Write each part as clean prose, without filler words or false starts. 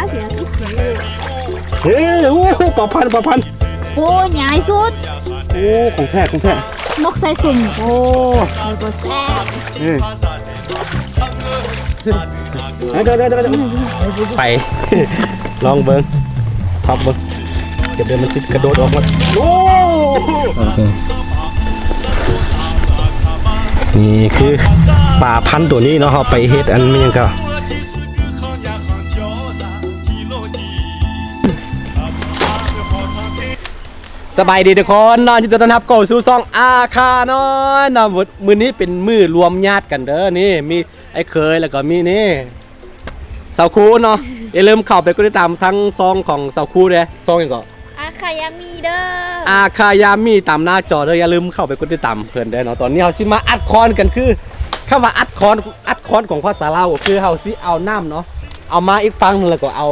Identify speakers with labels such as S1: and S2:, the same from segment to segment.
S1: cá thì là cái gì
S2: เฮ้ยโอ้ปลาพันธุ์
S1: ô nhảy suốt
S2: โอ้ของแท้
S1: móc say sùng
S2: โอ้
S1: rồi có xe
S2: เดี๋ยวไป ลองเบิ้งทับเบิ้งเก็บเดี๋ยวมันชิดกระโดดออกมาโอ้นี่คือปลาพันธุ์ตัวนี้เนาะเขาไปเฮ็ดอันนี้ยังก็สบายดีทุกคนนอนที่ต้อนรับเข้าสู่ซ่องอาคาน้อยนะมื้อนี้เป็นมื้อรวมญาติกันเด้อนี่มีไอ้เคยแล้วก็มีนี่เสาคูเนาะอย่าลืมเข้าไปกดติดตามทั้งซองของเสาคูเด้อซองยังก็
S1: อาคายามีเด้อ
S2: อาคายามีตามหน้าจอเด้ออย่าลืมเข้าไปกดติดตามเพิ่นเด้อเนาะตอนนี้เฮาสิมาอัดคอนกันคือคำว่าอัดคอนของภาษาลาวก็คือเฮาสิเอาน้ำเนาะเอามาอีกฝั่งนึงแล้วก็เอ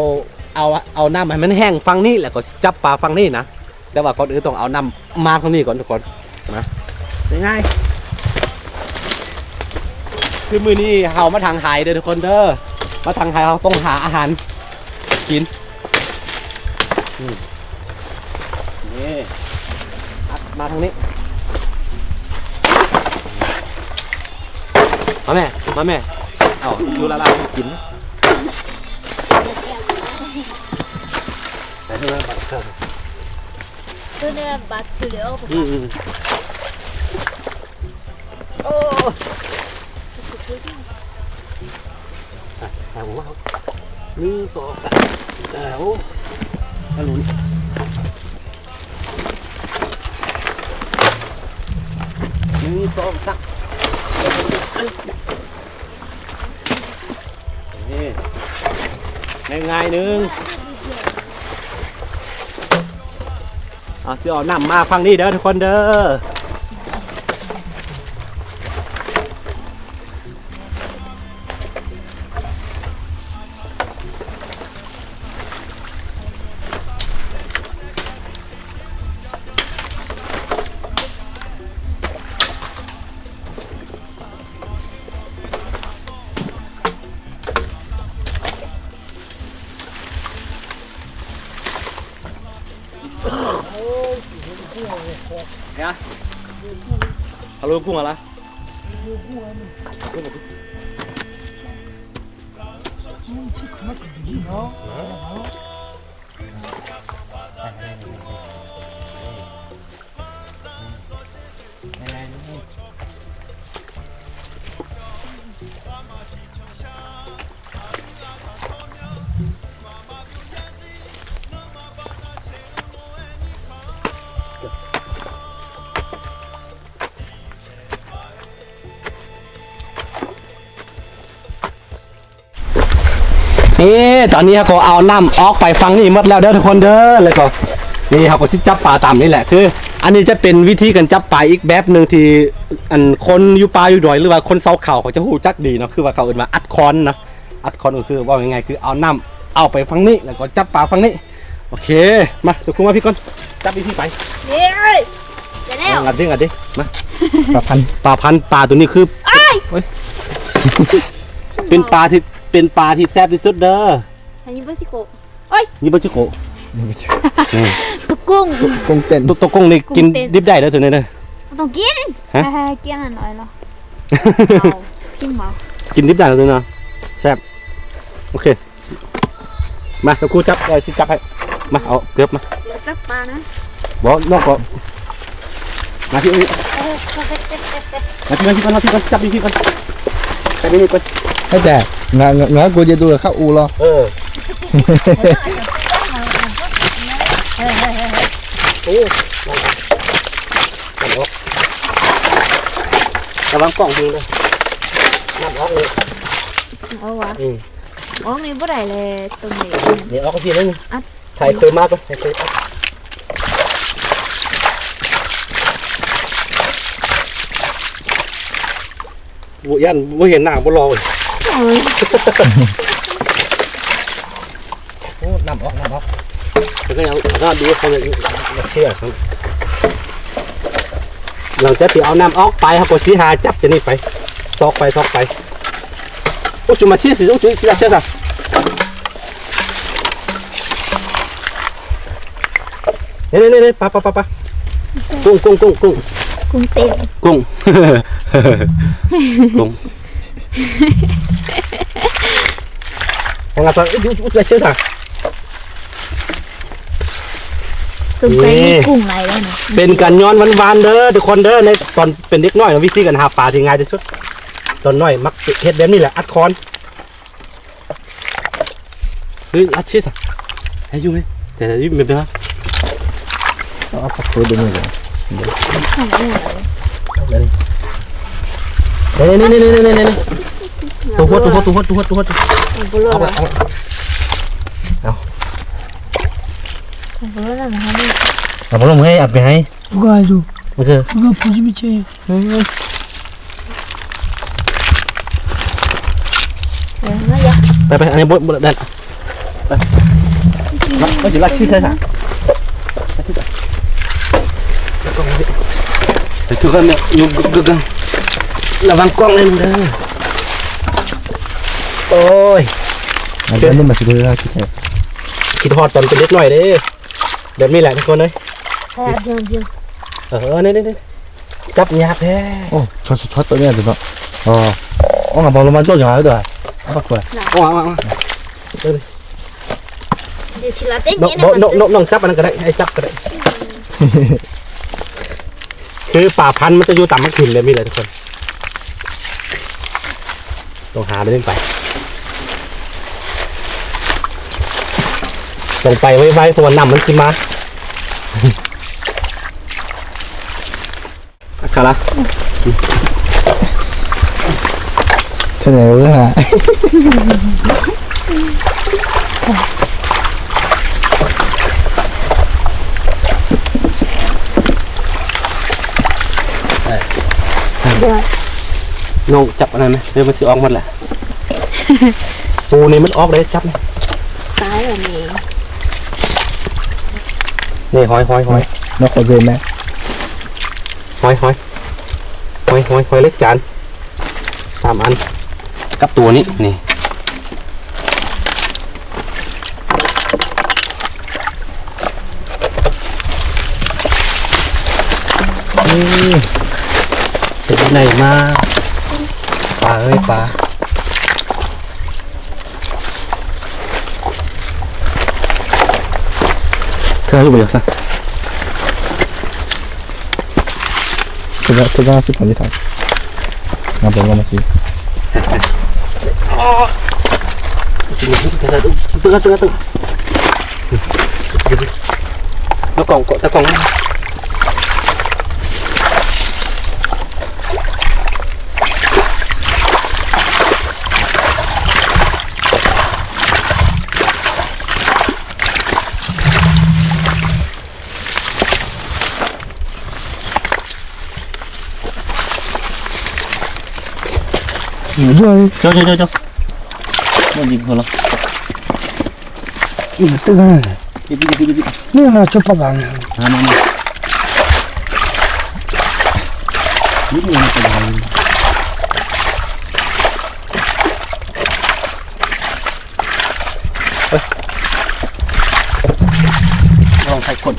S2: าน้ำให้มันแห้งฝั่งนี้แล้วก็จับปลาฝั่งนี้นะแต่ว่าก่อนอื่นต้องเอาน้ำมาฝั่งนี้ก่อนทุกคนนะง่ายๆคือมื้อนี้เฮามาทางหายเด้อทุกคนเด้อมาทางหายเฮาต้องหาอาหารกินนี่มาทางนี้มาแม่เอาดูละลายกินแต่เท่านั้นบัตรเท่า
S1: ตัวเนี่ยบัตรเฉลียว
S2: โอ้เอาว่า1 2 3เอาฮัลโหล1 2 3นี่ง่ายๆนึงเอาสิเอาน้ำมาฟังนี่เด้อทุกคนเด้อเนี่ยฮัลโหลกุ้งอะไรนี่ตอนนี้เขาก็เอาน้ำออกไปฟังนี่หมดแล้วเด้อทุกคนเด้อแล้วก็นี่เขาก็สิจับปลาตามนี่แหละคืออันนี้จะเป็นวิธีการจับปลาอีกแบบหนึ่งที่อันคนอยู่ป่าอยู่ดอยหรือว่าคนเซาเขาเขาจะหูจักดีเนาะคือว่าเขาเอื่นว่าอัดคอนนะอัดคอนก็คือว่ายังไงคือเอาน้ำเอาไปฟังนี่แล้วก็จับปลาฟังนี่โอเคมาสุขุมมาพี่ก้อนจับพี่ไป
S1: เดี๋ยว
S2: งัดดิมาปลาพันปลาตัวนี้คือเป็นปลาที่แซ่บที่สุดเด้อ
S1: อันนี้บัชิโกะ
S2: นี่บัชิโกะ
S1: ตุกกุ้ง
S2: เต้นตุกกุ้งนี่กินดิบได้แล้วตัวนี้เด้อ
S1: ต้องกินกินอันหน่อยเหรอชิมเมา
S2: กินดิบได้แล้วตัวนี้แซ่บโอเคมาสักครู่จับสิจับให้มาเอาเกือบมา
S1: จับปลานะ
S2: บอกน้องก็มาที่นี่มาที่ก่อนจับพี่ก่อนจับนี่ก่อน
S3: ให้แต่งากูจะดูเข้าอูรอ
S2: โอ้ระวังกล่องดูเลยน้ำออกเลย
S1: เอาวะอ๋อมีบ่ได้เลยตรงนี้
S2: นี่ออกทีนึงถ่ายเคยมากก็ถ่ายเคยบุยันบุเห็นหน้าบุรอเลยโอ้น้ำออกแล้วก็ยังก็ดูเขาเลยเชื่อครับหลังจากที่เอาน้ำออกไปเขาก็สีหาจับจะนี่ไปซอกไปโอ้จุมาเชี่ยสิโอ้จุมาเชี่ยสิ นี่ปลากุ้ง
S1: กุ้งเต้น
S2: กุ้ง กุ้ง ยังไงสักอุ้ยเชื่อสัก
S1: สงสัยมีกุ้งอะไรแล้วนะ
S2: เป็นการย้อนหวานๆเด้อทุกคนเด้อในตอนเป็นเด็กน้อยวิธีการหาปลาที่ง่ายที่สุดตอนน้อยมักเฮ็ดแบบนี้แหละอัดคอนเฮ้ยอัดชื่อสักให้ยุ่งไหมแต่ยุ่งไม่เป็นไร
S3: เอาผักกูดูมือเลย
S1: ข้าวเหนียว
S2: นี่ตัวหัวเอา
S1: บุรุษ
S2: ไป
S1: เหรอบุรุษอะไรมาให้
S2: เอาไปลงให้อัดไปให้
S4: Fuga ajo,
S2: มันคือ
S4: fuga puji biche.
S1: น่าจะ
S2: ไปอันนี้บดได้ไปก็จะรักชื่อใช่ไหมไปทุกคนเนี่ยอยู่กันระวังกล้องเลยเด้อโอ้ย
S3: อันนี้มาสิดูแล้วคิดแค่
S2: คิดฮอดตอนเป็นเล็กหน่อยเด้แบบนี้แหละทุกคนเลย
S1: เดี๋ยว
S2: นี่จับยากแท้
S3: โอ้ช็อตตัวเนี้ยดูเนาะอ๋องั้นบอกลงมาจ่ออย่างไรด้วยเอาไป
S2: ว้าว
S1: เดี๋ยวชิลาเต้น
S2: น้
S1: เนี่ยนะ
S2: องจับอันนั้นก็ได้ให้จับก็ได้คือป่าพันธุ์มันจะอยู่ต่ำมากขึ้นเลยมีอะไรทุกคนต้องหาไปเล่นไปต้องไปไว้ตัวน้ำมันสิมาอะละ
S3: เท่าไหร่รู้ฮะ
S2: น้องจับอะไรไหมเดี๋ยวมันสิออกหมดแหละปูนี่มันออกเลยจับ
S1: ตายแบบนี้
S2: นี่หอย
S3: นกขอเจนนะ
S2: หอยเล็กจาน3 อันกับตัวนี้นี่เป็นไหนมาปลาปลาเธอรู้ไหมจ๊ะ
S3: ตัวสิผมจะทำงานผมก็มาสิ
S2: ตึ้งแล้วกล่องตะกล่อง
S4: Yo,
S2: เจ้ามันยิงหัวเรา
S4: ini tengah.
S2: ยิบ
S4: Ni na coba kan.
S2: มายิบมันจะได้ลองใส่กด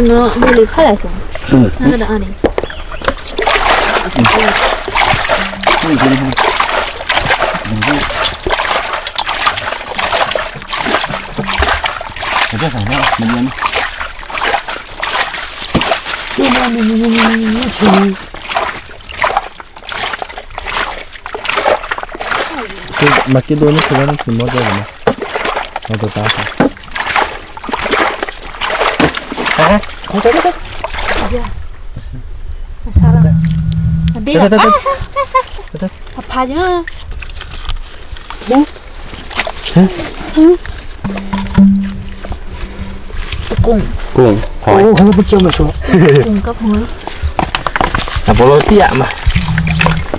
S1: เนาะไม่รู้ค่าอะไรสินั่นก็ได้อันนี้
S2: เดี๋ยวใส่หน้ามันเย็น
S3: คือมากินตัวนี้คือว่ากินหมดได้ไหมเอาตัวตาสิ
S1: masalah nanti apa ajaกุ้ง
S2: หอย
S4: Oh, kalau pecah masuk.
S1: กุ้งกับหอย
S2: แต่โบโลเตี้ยมา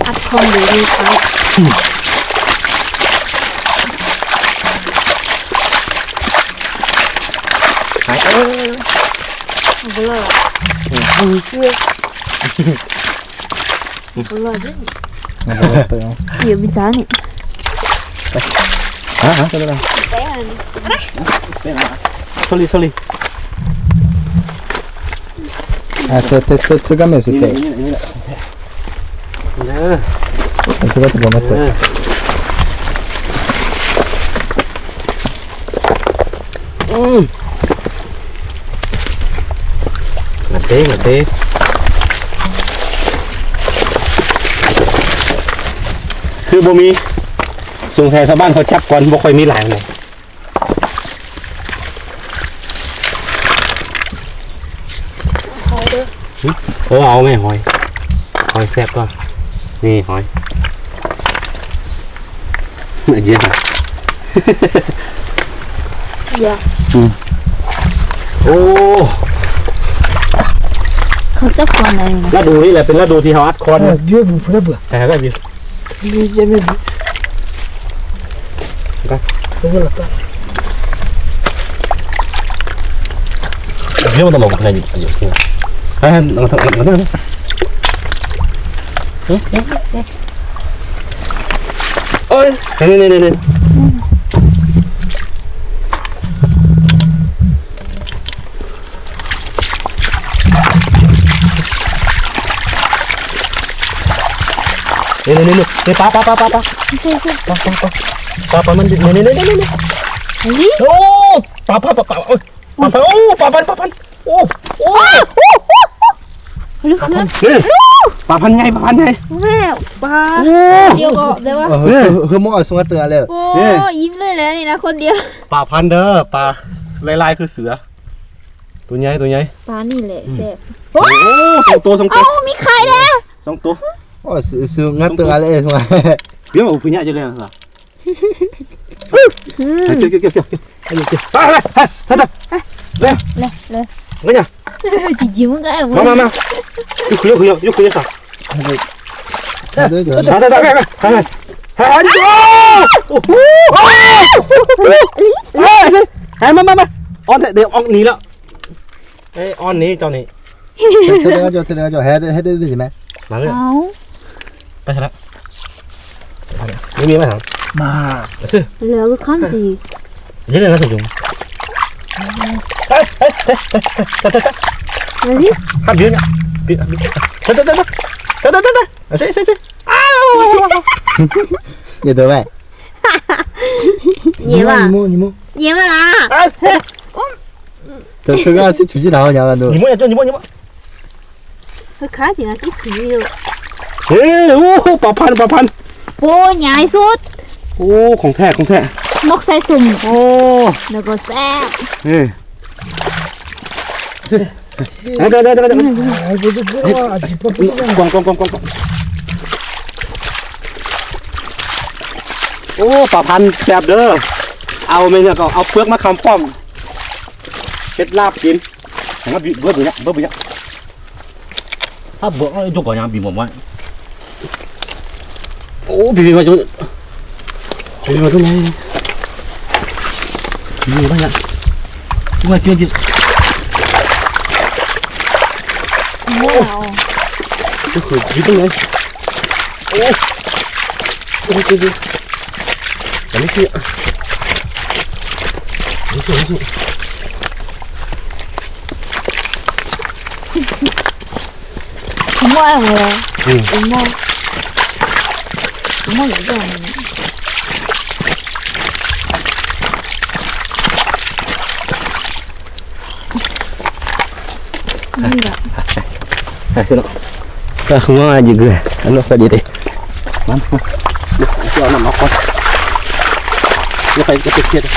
S1: อัดคองดูดีครับ
S2: หาย
S1: 不乐了，不乐这也没咋呢。
S3: ฮะเป็นอะไร
S2: sorry
S3: เธอก็ไม่สุดเตะ
S2: นี่แหละเออ
S3: เธอก็จะบอกมาเตะ
S2: ngặt téคือบ่มีสงสัยชาวบ้านเขาจับก่อนบ่ค่อยมีหลายเลยโอ้เอาไหมหอยแซ่บก่อนนี่หอยเยอะ
S1: เยอะ
S2: โอ้
S1: เขาจับก่อนเลย
S2: ฤดูนี่แหละเป็นฤดูที่เขาอัดคอน
S4: Dieu vous ferait pas.
S2: แต่ก็อยู่
S4: Jamais vu. Voilà pas.
S2: เรื่องมันต้องบอกอะไรอยู่จริงเราทำโอ้ยนี่ปลามันนี่โอ้ปลาโอ้ปลาพันโอ้ปลาพันใหญ่
S1: แม่ปลาเดียวก็ได้ปะ
S3: คือมองเอาสงเตะเลย
S1: โอ้ยิ้มเลยแล้วนี่นะคนเดียว
S2: ปลาพันเด้อปลาลายคือเสือตัวใหญ่
S1: ปลานี่แหละแซ่บ
S2: โอ้สองตัว
S1: เอ้ามีไข่แล้ว
S2: สองตัว
S3: โอ้สงเตะเลยสง
S2: เดี๋ยวเอาผู้ใหญ่จะเลยเหรอเร็วงั้นเนี่ย
S1: จีจีมึงก็ไอ้มึง
S2: มายุกสัก
S3: เดี๋ยว
S2: โอ้โหมาออนเดี๋ยวออนนี้แล้วไอออนนี้เจ้านี่
S3: เธอก็จะให้ได้ใช่ไหม
S2: มาเลย
S1: เอา
S2: ไปแล้วไม่มีไหมถาม
S4: Ma.
S2: ซื้อ
S1: เหลือก็ข้ามสิ
S2: เยอะเลยนะสมยุง
S1: มาดิ
S2: ข้ามเยอะนะเซ่อ้าว
S3: อย่าตัวไป
S1: เยี่ยมอ่ะ
S4: 你摸。
S1: เยี่ยมอ่ะ
S3: เธอก็สิจุดที่เราอย่างนั้นดู
S2: 你摸呀，你摸。
S1: เขาขาถึงสิถืออยู่
S2: เฮ้ยโอ้ปลาพัน
S1: โป้ใหญ่สุด
S2: โอ้ของแท้
S1: นกใส่สุ่ม
S2: โอ้
S1: แล้วก็แซ่บ
S2: เฮ้ยเดี๋ยว
S4: Ah, je te vois, tu peux pas.
S2: กวางโอ้ปลาพันแซ่บเด้อเอาไม่เนี่ยก็เอาเปลือกมาคำป้อมเฮ็ดลาบกินงั้นเบื่อเนี่ยถ้าเบื่อจุกก่อนยังบีบผมไว้โอ้บีบมาจุกบีบมาตรงไหนบีบมาเนี่ยทุกคนช่วยจิ
S1: ว้าว
S2: ก็คือบีบตรงไหนโอ้ดีอันนี้คือ
S1: ว้าวเลยว้าว有这种
S2: Sino? Mga juga. Ano sa dito? Ma'am. Ito na ako. Ito kay kapit.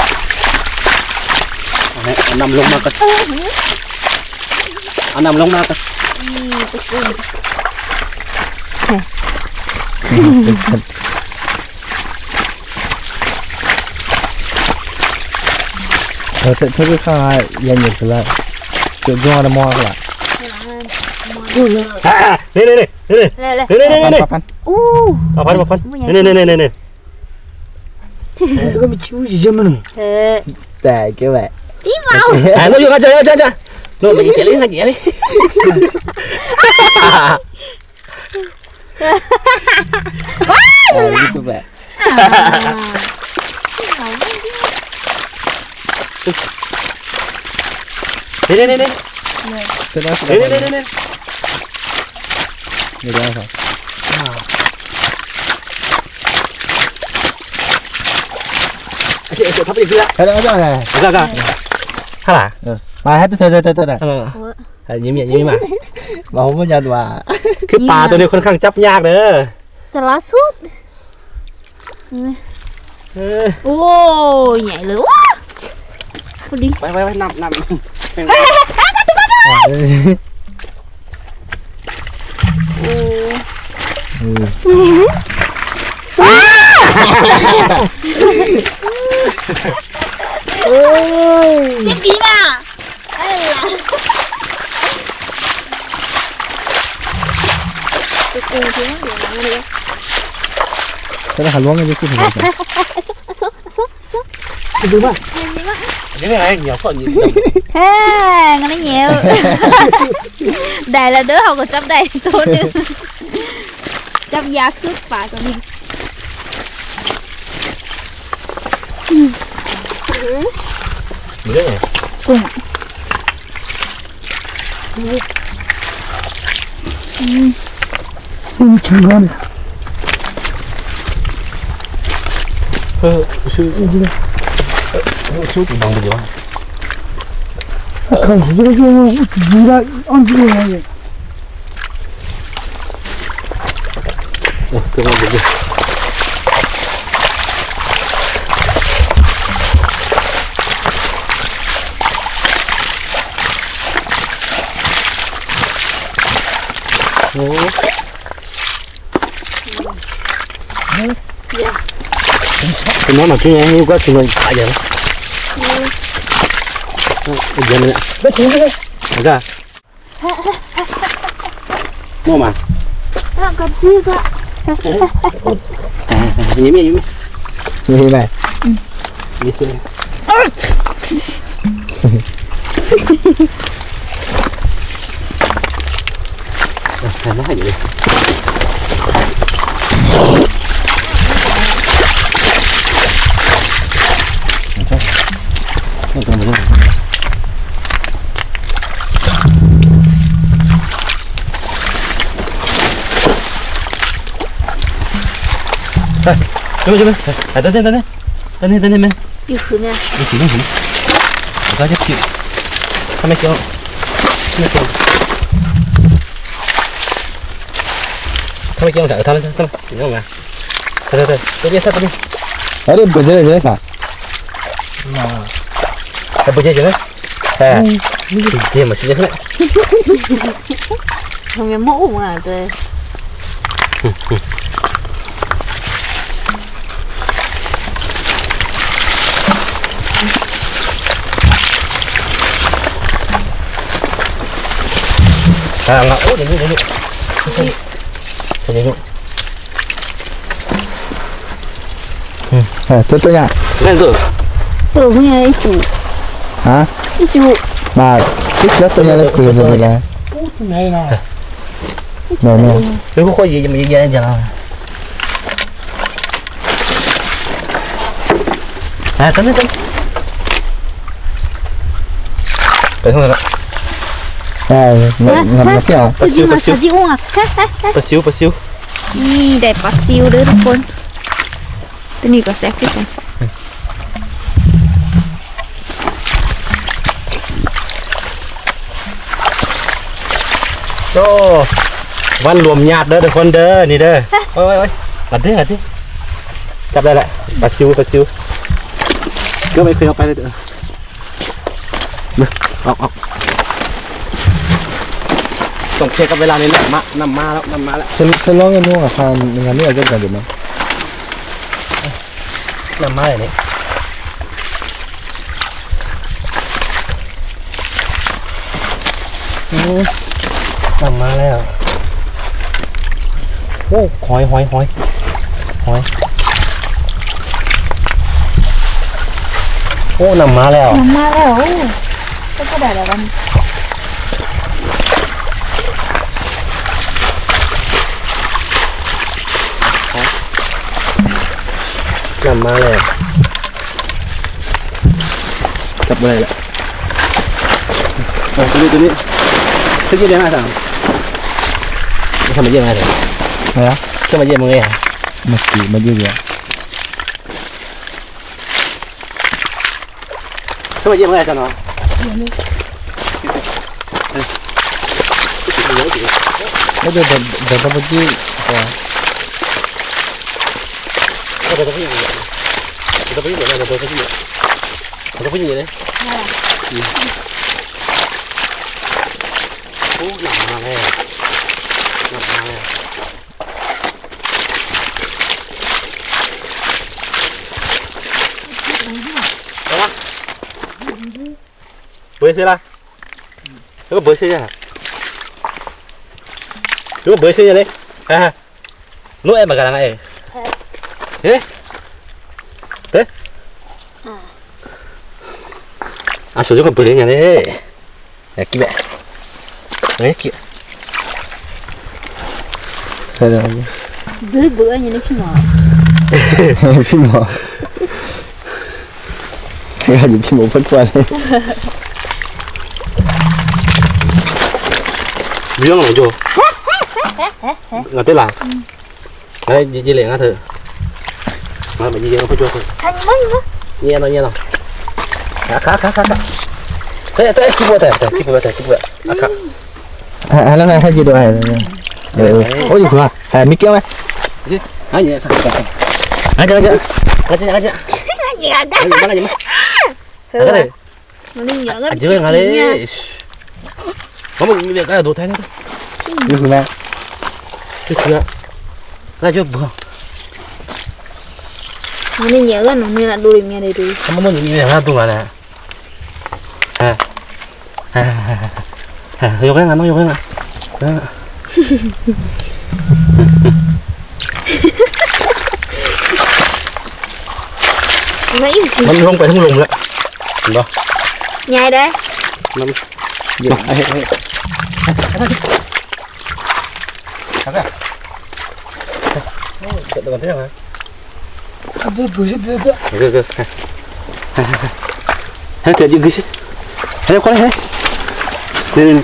S2: Anam long makat. Anam long makat.
S3: th cái kha yan nhiệt lại tự do nó mo lại
S2: Nè.
S3: Papan
S2: Papan. Nè.
S4: Comme tu veux, j'ai jamais.
S3: tại cái vậy
S1: đi vào
S2: Nó vô chơi. โน่นมายิงเจ๋เลยกันเจ๋เลย
S3: Itu be.
S2: Ini.
S3: Sudah.
S2: Ini.
S3: Ini dah apa?
S2: Asyik tapi gila.
S3: Ada.
S2: Agak. Halah.
S3: Mà hết thôi.
S2: ยิ้มมา
S3: Mà không có nhận mà.
S2: คือปลาตัวนี้ค่อนข้างจับยากเด้อ
S1: สลัดสุด
S2: เออ
S1: โอ้ยใหญ่เลยว้าพอดี
S2: ไปนำ
S1: จิบดีมากอะไรล่ะตัวกูที่นั่นเดี๋ยวนะเลย
S3: Kita haluang aja sih.
S2: ดูป่ะยังไงเหนียวข้อนี้
S1: เฮ้ยงั้นเหนียวได้แล้วเด้อเขาก็จับได้ตัวนึงจับยากสุดป่าตัวนี้
S2: มีเรื่องไง
S1: กุ้ง
S4: 중간에.
S2: ชื่อบังไปอยู่
S4: 그래서 누가 안 들어가게.
S2: เกิดมาอยู่ โอ้คุณน้องมาที่ไหนนี่ก็ถึงเลยตายยังยังเลยนะก็มา
S1: กับจื้อก็
S2: ยิ้ม
S3: Như này.
S2: นี่สิทำได้อยู่เลยCoba. Tadi men.
S1: อยู่คืนเนี่ย
S2: Ini. Agak aja cute. Sama kau. Sama kau enggak? Sama. Ini enggak. Tadi. Biasa tadi.
S3: Ada berjalan biasa.
S2: Apa je kan? Dia masih je kan.
S1: ทำยังไม่อุ่นอ่ะตัว
S2: Enggak. Oh, ini. Sini dulu.
S3: Tutunya.
S2: Kan tu.
S1: ตัวพวกนี้ไอ้จู
S3: Hả?
S1: ไอ้จู
S3: Mà cái tutunya nó cười rồi nè.
S4: này nè.
S3: Nè.
S2: Chứ có gì mà gì vậy giờ. Tấn. Đấy không ạ.
S3: Ngầm nó kìa.
S1: ตัวจริงอ่ะตัวจริงอ่ะ
S2: ปลาซิว
S1: นี่ได้ปลาซิวด้วยทุกคนตัวนี้ก็แซ่บที่สุด
S2: โอ้วันรวมญาติเด้อทุกคนเด้อนี่เด้อโอ้ยมาดิจับได้แหละปลาซิวก็ไม่เคยเอาไปเลยเด้อออกต้องเช็คกับเวลานี้น้ำมาแล้ว
S3: Saya long cái nuông à phan ngắn nữa cho gần được mà.
S2: น้ำมาอย่างนี้น้ำมาแล้วโอ้หอยโอ้น้ำมาแล้ว
S1: มาแล้วก็ได้แล้วกัน
S2: นำมาเลยจับเลยแหละตัวนี้ขึ้นเยอะมากสั่งทำมาเยอะมากเลย
S3: อะไรนะ
S2: ขึ้นมาเยอะมึงไง
S3: มาเยอะ
S2: ขึ้นมาเยอะมึงไงจังเนาะ
S3: ไม่ได้เดินไปที่
S2: ก็จะพี่จะพี่เหมือนกันจะพี่จะพี่เลยโอ้หนักมาเลยหนักมาเลยbơi xe la, nó bơi xe à, nó bơi xe đấy, ha, nó em mà cả này, thế, thế, à sử dụng cái bơi nhà đấy, này kia mẹ, đấy kia,
S3: thế rồi
S1: dưới bữa như nó khi mò
S3: phim mỏ cái gì phim mỏ phân qua đây
S2: riêng này chưa, là thế là, đấy gì liền á thử, mà gì nó phải chưa thôi, nghe nó, khá, thế kịp vừa thế, à khá,
S3: lần này hay gì đồ này, ôi gì quá, mi kéo này,
S2: ai vậy sao, ai cái gì mà, cái này, anh chưa nghe đấy, có một việc cái là đồ thay nữa,
S3: như thế này,
S2: cái chưa, cái chưa bừa,
S1: mình nhớ cái nó là đuôi mẹ đây rồi
S2: không muốn nhìn này tụi này, vô cái nó vô cái này,
S1: mấy gì
S2: nó không phải không lùng nữa, đâu,
S1: nhai đấy
S2: nó, còn thế nào hả? Được. Hãy thử những cái gì? Hãy qua đây. Này.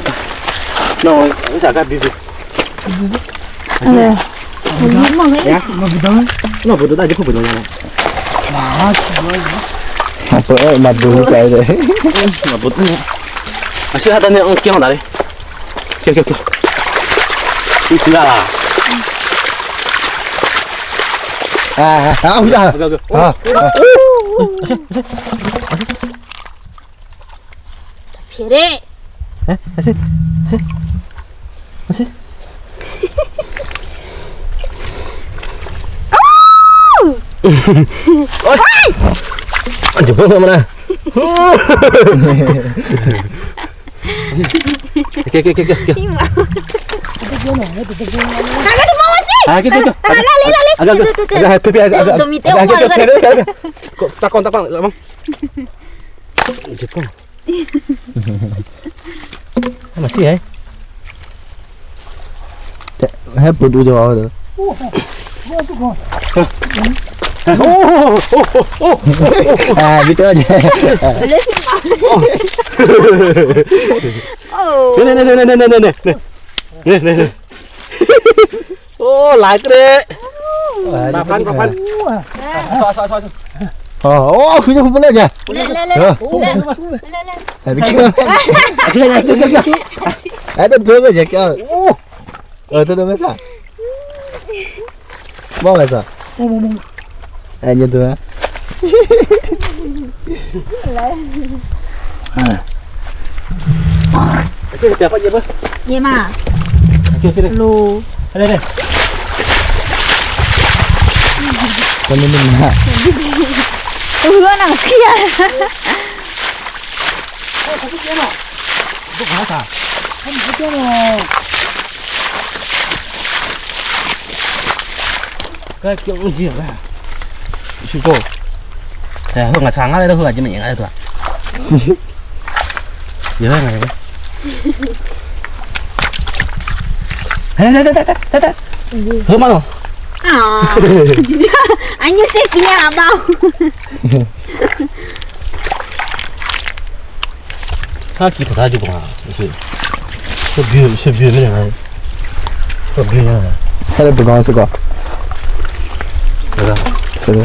S2: Nó xả cái gì?
S1: không biết mà mấy
S2: Nó vừa tới đây chứ không phải đâu này.
S3: bữa mà đủ cái rồi,
S2: Mà bút nữa. À xưa ta nên kéo nó đi. Kéo. Đi ra là.
S3: không ra,
S1: phía đấy
S2: Xin. Ôi. Anh chụp phim mà nè. Kìa. Takon lamang. Chụp con. Masih ya?
S3: hết bữa đủ rồi, biết chưa?
S2: Này. Ô, lại cái đấy. Bà Phan.
S3: Ô, cứ không lên nha.
S1: lên
S3: Biết chưa?
S2: Kìa.
S3: Ada berapa je kau? Tu dah masak. Mau masak?
S4: Mau.
S3: Hanya tu ah.
S2: Xin chào các bạn.
S1: vậy mà
S2: Kìa.
S1: lù
S2: Đây.
S3: Con mình ha.
S1: hứa nào kia
S2: Lúc hả sao?
S4: Không có rồi.
S2: Cái kiểu gì vậy? Chú cô. Hương là sáng ở đây đâu hương chứ mình ở đây thôi. Nhớ này. เฮ้ยเพิ่มมาหน่อย
S1: anh như chết kia bao
S2: 他几口他就不管，是别那个，是别那个，
S3: ให้ได้ไปก่อนสิก่อน
S2: 对吧？
S3: ใช่ไหม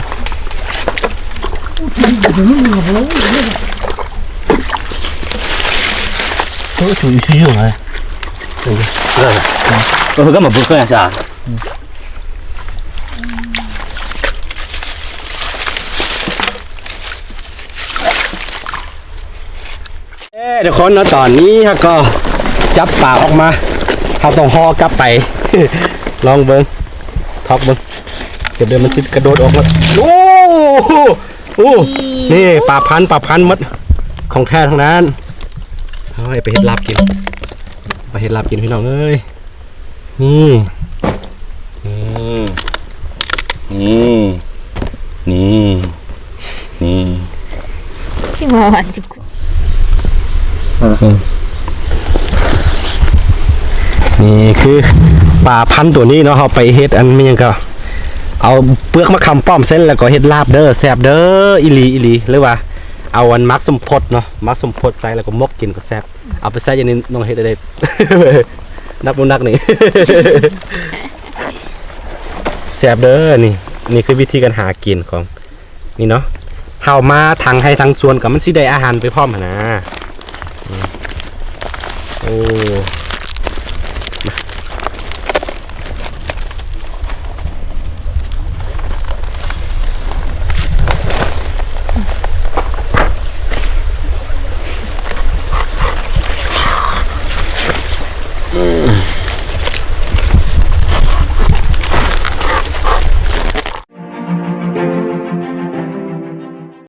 S2: 都属于需求哎，对不对？我根本不喝呀，是啊。ทุกคนนะตอนนี้ฮะก็จับปลาออกมาเขาต้องห่อกลับไป ลองเบิ้งท็อกเบิ้งเดี๋ยวมันจะกระโดดออกมาโอ้โหนี่ปลาพันธุ์มัดของแท้ทั้งนั้นเอาไปเฮ็ดลาบกินไปเฮ็ดลาบกินพี่น้องเอ้ยนี่นี่
S1: ที่มาวันจุก
S2: นี่คือปลาพันธุ์ตัวนี้เนาะเขาไปเฮ็ดอันนี้ยังก็เอาเปลือกมะขามป้อมเส้นแล้วก็เฮ็ดลาบเด้อแซ่บเด้ออีหลีหรือว่าเอาอันมักสมพดเนาะมักสมพดใส่แล้วก็มกกินก็แซ่บเอาไปใส่อย่างนี้น้องเฮ็ดได้ นักบ่นักนี่ แซ่บเด้อนี่คือวิธีการหากินของนี่เนาะเฮามาทางให้ทางสวนก็มันสิได้อาหารไปพร้อมหั่นนะโอ้